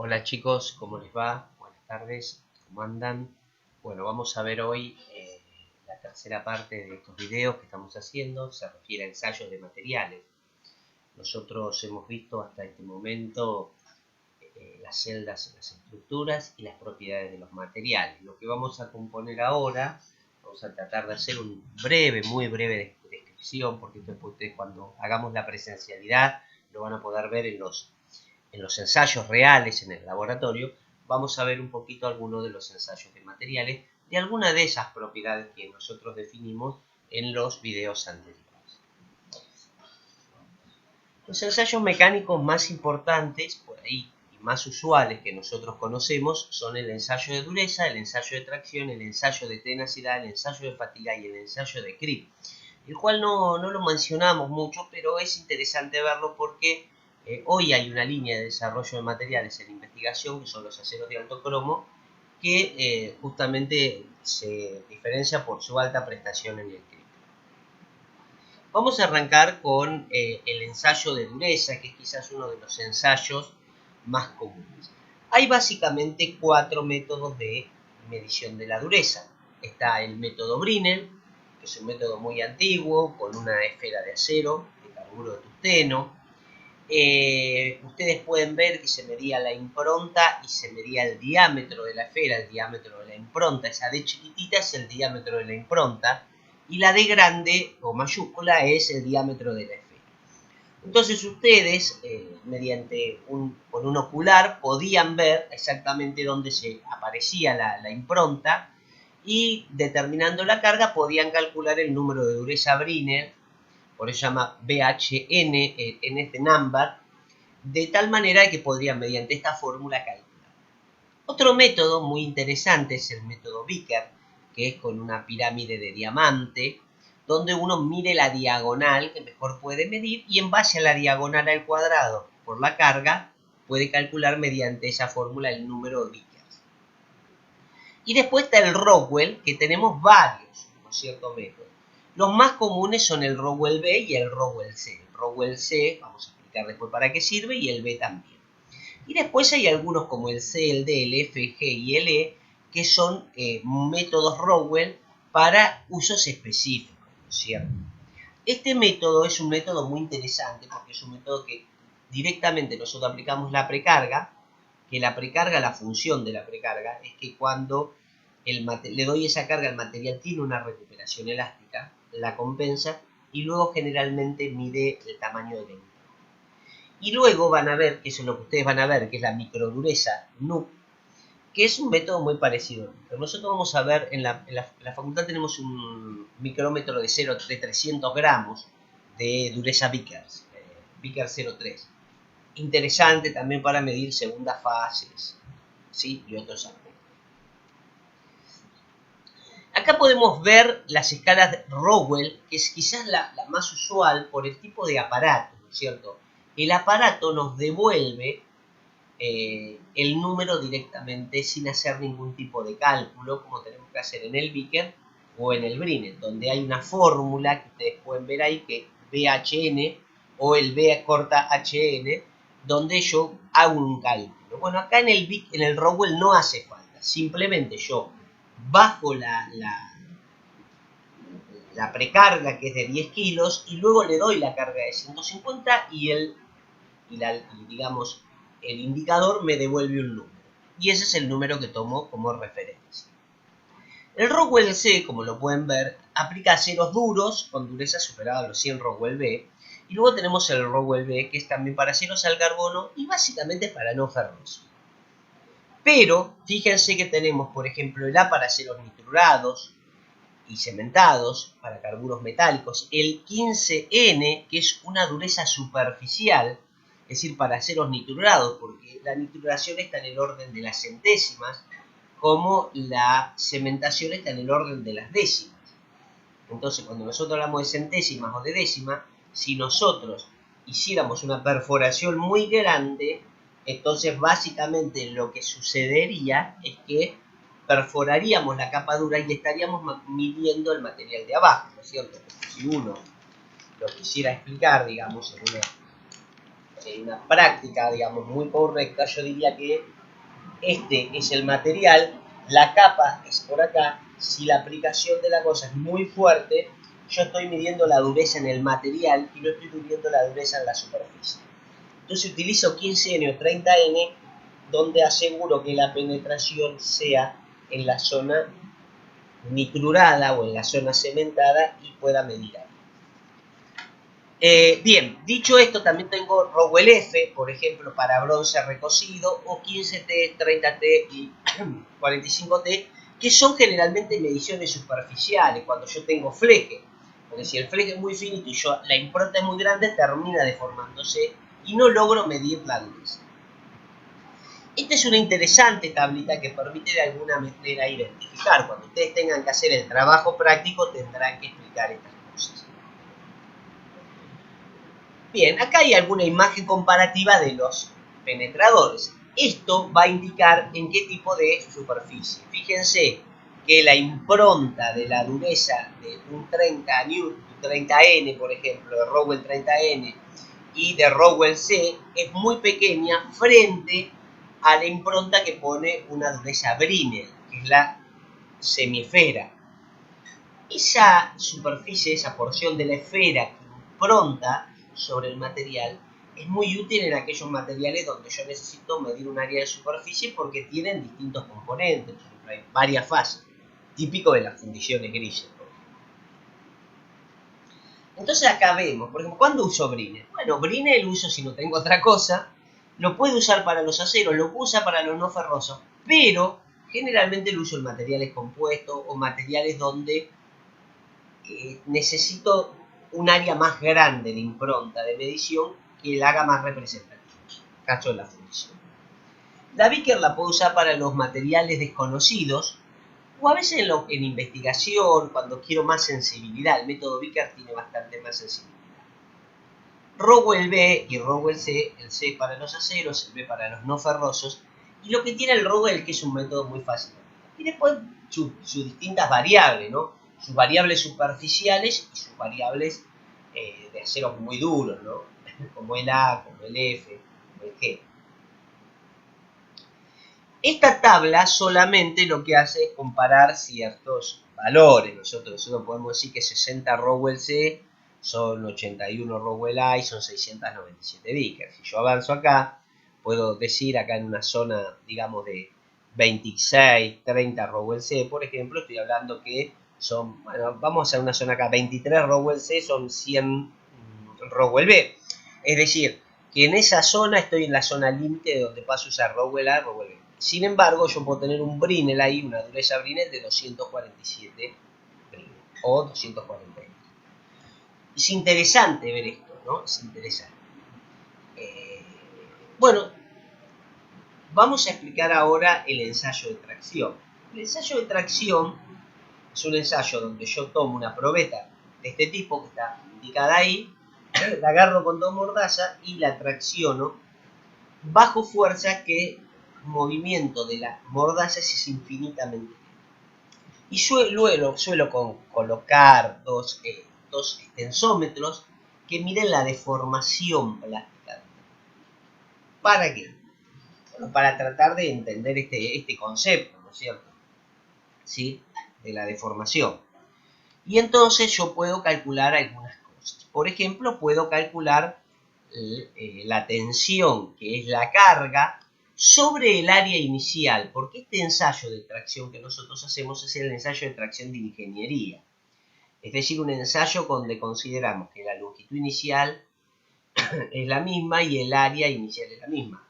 Hola chicos, ¿cómo les va? Buenas tardes, ¿cómo andan? Bueno, vamos a ver hoy la tercera parte de estos videos que estamos haciendo, se refiere a ensayos de materiales. Nosotros hemos visto hasta este momento las celdas, las estructuras y las propiedades de los materiales. Lo que vamos a componer ahora, vamos a tratar de hacer un breve, muy breve descripción, porque esto ustedes cuando hagamos la presencialidad lo van a poder ver en los ensayos reales en el laboratorio. Vamos a ver un poquito algunos de los ensayos de materiales, de algunas de esas propiedades que nosotros definimos en los videos anteriores. Los ensayos mecánicos más importantes, por ahí, y más usuales que nosotros conocemos, son el ensayo de dureza, el ensayo de tracción, el ensayo de tenacidad, el ensayo de fatiga y el ensayo de creep, el cual no lo mencionamos mucho, pero es interesante verlo porque hoy hay una línea de desarrollo de materiales en investigación, que son los aceros de alto cromo, que justamente se diferencia por su alta prestación en el creep. Vamos a arrancar con el ensayo de dureza, que es quizás uno de los ensayos más comunes. Hay básicamente 4 métodos de medición de la dureza. Está el método Brinell, que es un método muy antiguo, con una esfera de acero, de carburo de tungsteno. Ustedes pueden ver que se medía la impronta y se medía el diámetro de la esfera, el diámetro de la impronta. Esa D chiquitita es el diámetro de la impronta y la D grande o mayúscula es el diámetro de la esfera. Entonces ustedes, con un ocular, podían ver exactamente dónde se aparecía la impronta y determinando la carga podían calcular el número de dureza Brinell, por eso se llama BHN en este number, de tal manera que podrían mediante esta fórmula calcular. Otro método muy interesante es el método Vickers, que es con una pirámide de diamante, donde uno mide la diagonal que mejor puede medir y en base a la diagonal al cuadrado por la carga puede calcular mediante esa fórmula el número de Vickers. Y después está el Rockwell, que tenemos varios, por cierto método. Los más comunes son el Rockwell B y el Rockwell C. El Rockwell C, vamos a explicar después para qué sirve, y el B también. Y después hay algunos como el C, el D, el F, G y el E, que son métodos Rockwell para usos específicos, ¿no es cierto? Este método es un método muy interesante porque es un método que directamente nosotros aplicamos la precarga, que la precarga, la función de la precarga, es que cuando le doy esa carga al material tiene una recuperación elástica, la compensa y luego generalmente mide el tamaño de la impronta. Y luego van a ver, que eso es lo que ustedes van a ver, que es la microdureza NUC, que es un método muy parecido. Pero nosotros vamos a ver, en la facultad tenemos un micrómetro de 300 gramos de dureza Vickers, Vickers 03. Interesante también para medir segundas fases, ¿sí? Y otros aspectos. Acá podemos ver las escalas de Rockwell, que es quizás la más usual por el tipo de aparato, ¿no es cierto? El aparato nos devuelve el número directamente sin hacer ningún tipo de cálculo, como tenemos que hacer en el Vickers o en el Brinell, donde hay una fórmula que ustedes pueden ver ahí, que BHN o el B corta HN, donde yo hago un cálculo. Bueno, acá en el Rockwell no hace falta, simplemente yo bajo la precarga, que es de 10 kilos, y luego le doy la carga de 150 y digamos, el indicador me devuelve un número. Y ese es el número que tomo como referencia. El Rockwell C, como lo pueden ver, aplica aceros duros con dureza superada a los 100 Rockwell B. Y luego tenemos el Rockwell B, que es también para aceros al carbono y básicamente para no ferrosos. Pero fíjense que tenemos, por ejemplo, el A para aceros nitrurados y cementados, para carburos metálicos, el 15N, que es una dureza superficial, es decir, para aceros nitrurados, porque la nitruración está en el orden de las centésimas, como la cementación está en el orden de las décimas. Entonces, cuando nosotros hablamos de centésimas o de décimas, si nosotros hiciéramos una perforación muy grande, entonces básicamente lo que sucedería es que perforaríamos la capa dura y estaríamos midiendo el material de abajo, ¿no es cierto? Porque si uno lo quisiera explicar, digamos, en una en una práctica, digamos, muy correcta, yo diría que este es el material, la capa es por acá. Si la aplicación de la cosa es muy fuerte, yo estoy midiendo la dureza en el material y no estoy midiendo la dureza en la superficie. Entonces utilizo 15N o 30N, donde aseguro que la penetración sea en la zona nitrurada o en la zona cementada y pueda medir ahí. Bien, dicho esto, también tengo Rowell F, por ejemplo, para bronce recocido, o 15T, 30T y 45T, que son generalmente mediciones superficiales, cuando yo tengo fleje. Porque si el fleje es muy finito y la impronta es muy grande, termina deformándose y no logro medir la dureza. Esta es una interesante tablita que permite de alguna manera identificar. Cuando ustedes tengan que hacer el trabajo práctico, tendrán que explicar estas cosas. Bien, acá hay alguna imagen comparativa de los penetradores. Esto va a indicar en qué tipo de superficie. Fíjense que la impronta de la dureza de un 30N, por ejemplo, de Rowell 30N y de Rowell C es muy pequeña frente a la impronta que pone una dureza Brinell, que es la semiesfera. Esa superficie, esa porción de la esfera que impronta sobre el material, es muy útil en aquellos materiales donde yo necesito medir un área de superficie porque tienen distintos componentes, hay varias fases, típico de las fundiciones grises. Entonces acá vemos, por ejemplo, ¿cuándo uso Brinell? Bueno, Brinell lo uso si no tengo otra cosa, lo puedo usar para los aceros, lo puedo usar para los no ferrosos, pero generalmente lo uso en materiales compuestos o materiales donde necesito un área más grande de impronta de medición que la haga más representativa. Caso de la fundición. La Vickers la puedo usar para los materiales desconocidos o a veces en investigación, cuando quiero más sensibilidad. El método Vickers tiene bastante más sensibilidad. Rowell B y Rowell C, el C para los aceros, el B para los no ferrosos, y lo que tiene el Rowell, que es un método muy fácil. Y después sus distintas variables, ¿no? Sus variables superficiales y sus variables de aceros muy duros, ¿no? Como el A, como el F, como el G. Esta tabla solamente lo que hace es comparar ciertos valores. Nosotros podemos decir que 60 Rowell C son 81 Rowell A y son 697 Vickers. Si yo avanzo acá, puedo decir acá en una zona, digamos, de 26, 30 Rowell C, por ejemplo, estoy hablando que son, bueno, vamos a hacer una zona acá, 23 Rowell C son 100 Rowell B. Es decir, que en esa zona estoy en la zona límite de donde paso a usar Rowell A, Rowell B. Sin embargo, yo puedo tener un Brinell ahí, una dureza Brinell de 247 Brinell o 240. Es interesante ver esto, ¿no? Es interesante. Bueno, vamos a explicar ahora el ensayo de tracción. El ensayo de tracción es un ensayo donde yo tomo una probeta de este tipo que está indicada ahí, la agarro con dos mordazas y la tracciono bajo fuerza que el movimiento de las mordazas es infinitamente. Y suelo colocar dos tensómetros que miden la deformación plástica. ¿Para qué? Bueno, para tratar de entender este concepto, ¿no es cierto? ¿Sí? De la deformación. Y entonces yo puedo calcular algunas cosas. Por ejemplo, puedo calcular la tensión, que es la carga, sobre el área inicial, porque este ensayo de tracción que nosotros hacemos es el ensayo de tracción de ingeniería. Es decir, un ensayo donde consideramos que la longitud inicial es la misma y el área inicial es la misma.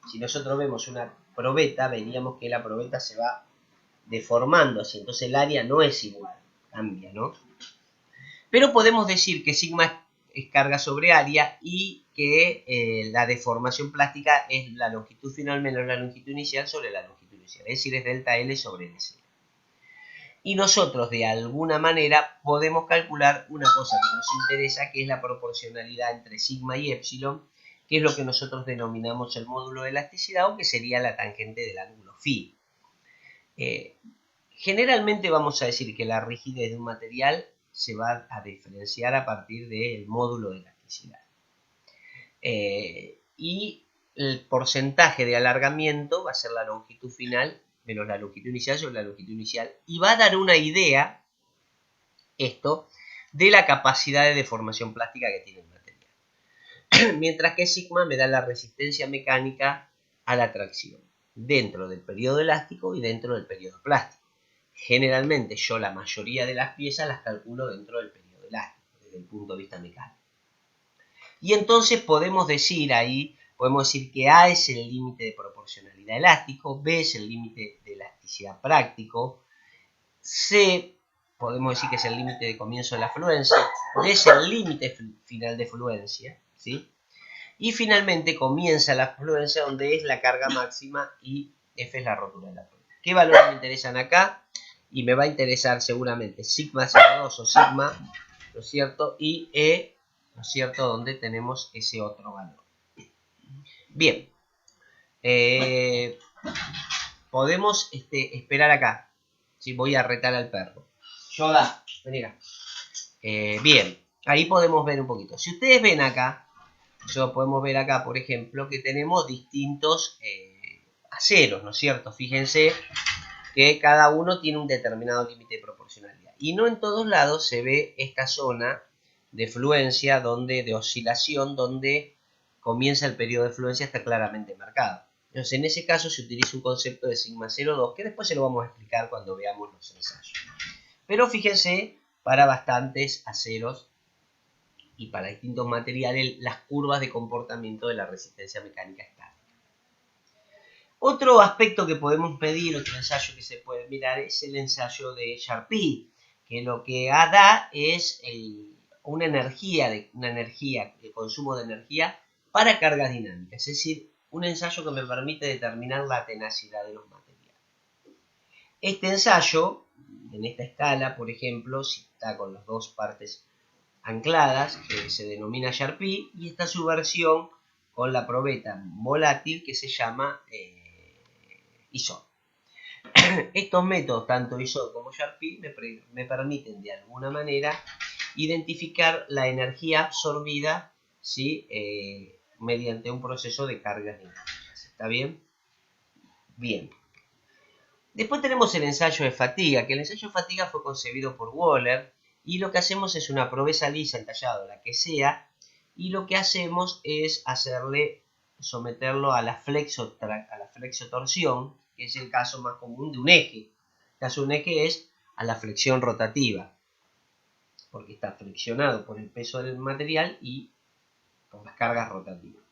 Si nosotros vemos una probeta, veríamos que la probeta se va deformando así, entonces el área no es igual, cambia, ¿no? Pero podemos decir que sigma es carga sobre área y que la deformación plástica es la longitud final menos la longitud inicial sobre la longitud inicial, es decir, es delta L sobre LC. Y nosotros de alguna manera podemos calcular una cosa que nos interesa, que es la proporcionalidad entre sigma y epsilon, que es lo que nosotros denominamos el módulo de elasticidad, o que sería la tangente del ángulo phi. Generalmente vamos a decir que la rigidez de un material se va a diferenciar a partir del módulo de elasticidad. y el porcentaje de alargamiento va a ser la longitud final menos la longitud inicial sobre la longitud inicial, y va a dar una idea, esto, de la capacidad de deformación plástica que tiene el material. Mientras que sigma me da la resistencia mecánica a la tracción, dentro del periodo elástico y dentro del periodo plástico. Generalmente yo la mayoría de las piezas las calculo dentro del periodo elástico, desde el punto de vista mecánico. Y entonces podemos decir que A es el límite de proporcionalidad elástico, B es el límite de elasticidad práctico, C podemos decir que es el límite de comienzo de la fluencia, D es el límite final de fluencia, ¿sí? Y finalmente comienza la fluencia donde es la carga máxima y F es la rotura de la fluencia. ¿Qué valores me interesan acá? Y me va a interesar seguramente sigma 02 o sigma, ¿no es cierto? Y E, ¿no es cierto? Donde tenemos ese otro valor. Bien. Podemos esperar acá. ¿Sí? Voy a retar al perro. Yoda, vení acá. Bien. Ahí podemos ver un poquito. Si ustedes ven acá, podemos ver acá, por ejemplo, que tenemos distintos aceros, ¿no es cierto? Fíjense que cada uno tiene un determinado límite de proporcionalidad. Y no en todos lados se ve esta zona de fluencia, de oscilación, donde comienza el periodo de fluencia, está claramente marcado. Entonces, en ese caso se utiliza un concepto de sigma 0,2, que después se lo vamos a explicar cuando veamos los ensayos. Pero fíjense, para bastantes aceros y para distintos materiales, las curvas de comportamiento de la resistencia mecánica estática. Otro aspecto que podemos medir, otro ensayo que se puede mirar, es el ensayo de Charpy, que lo que da es una energía de consumo de energía para cargas dinámicas, es decir, un ensayo que me permite determinar la tenacidad de los materiales. Este ensayo, en esta escala, por ejemplo, si está con las dos partes ancladas, se denomina Charpy, y está su versión con la probeta volátil que se llama ISO. Estos métodos, tanto ISO como Charpy, me permiten de alguna manera identificar la energía absorbida, ¿sí? Mediante un proceso de cargas dinámicas. ¿Está bien? Bien. Después tenemos el ensayo de fatiga, que el ensayo de fatiga fue concebido por Wöhler, y lo que hacemos es una probeza lisa entallada, la que sea, y lo que hacemos es someterlo a la flexotorsión, que es el caso más común de un eje. El caso de un eje es a la flexión rotativa, porque está flexionado por el peso del material y por las cargas rotativas.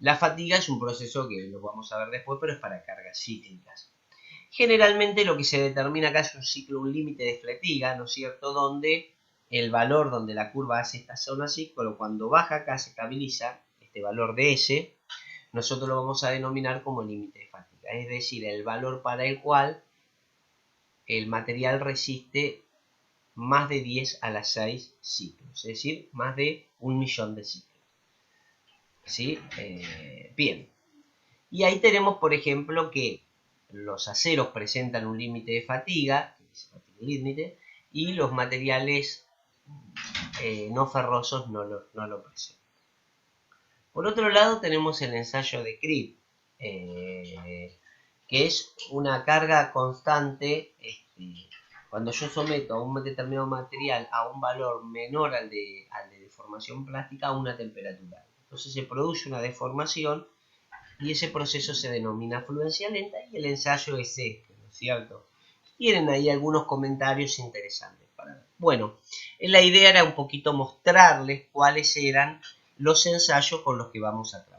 La fatiga es un proceso que lo vamos a ver después, pero es para cargas cíclicas. Generalmente lo que se determina acá es un límite de fatiga, ¿no es cierto?, donde el valor donde la curva hace esta zona así, pero cuando baja acá se estabiliza, este valor de S, nosotros lo vamos a denominar como límite de fatiga, es decir, el valor para el cual el material resiste más de 10 a la 6 ciclos, es decir, más de 1.000.000 de ciclos. ¿Sí? Bien. Y ahí tenemos, por ejemplo, que los aceros presentan un límite de fatiga, que es fatiga límite, y los materiales no ferrosos no lo presentan. Por otro lado tenemos el ensayo de Cribb, que es una carga constante. Cuando yo someto a un determinado material a un valor menor al de deformación plástica, a una temperatura. Entonces se produce una deformación y ese proceso se denomina fluencia lenta, y el ensayo es este, ¿no es cierto? Tienen ahí algunos comentarios interesantes para ver. Bueno, la idea era un poquito mostrarles cuáles eran los ensayos con los que vamos a trabajar.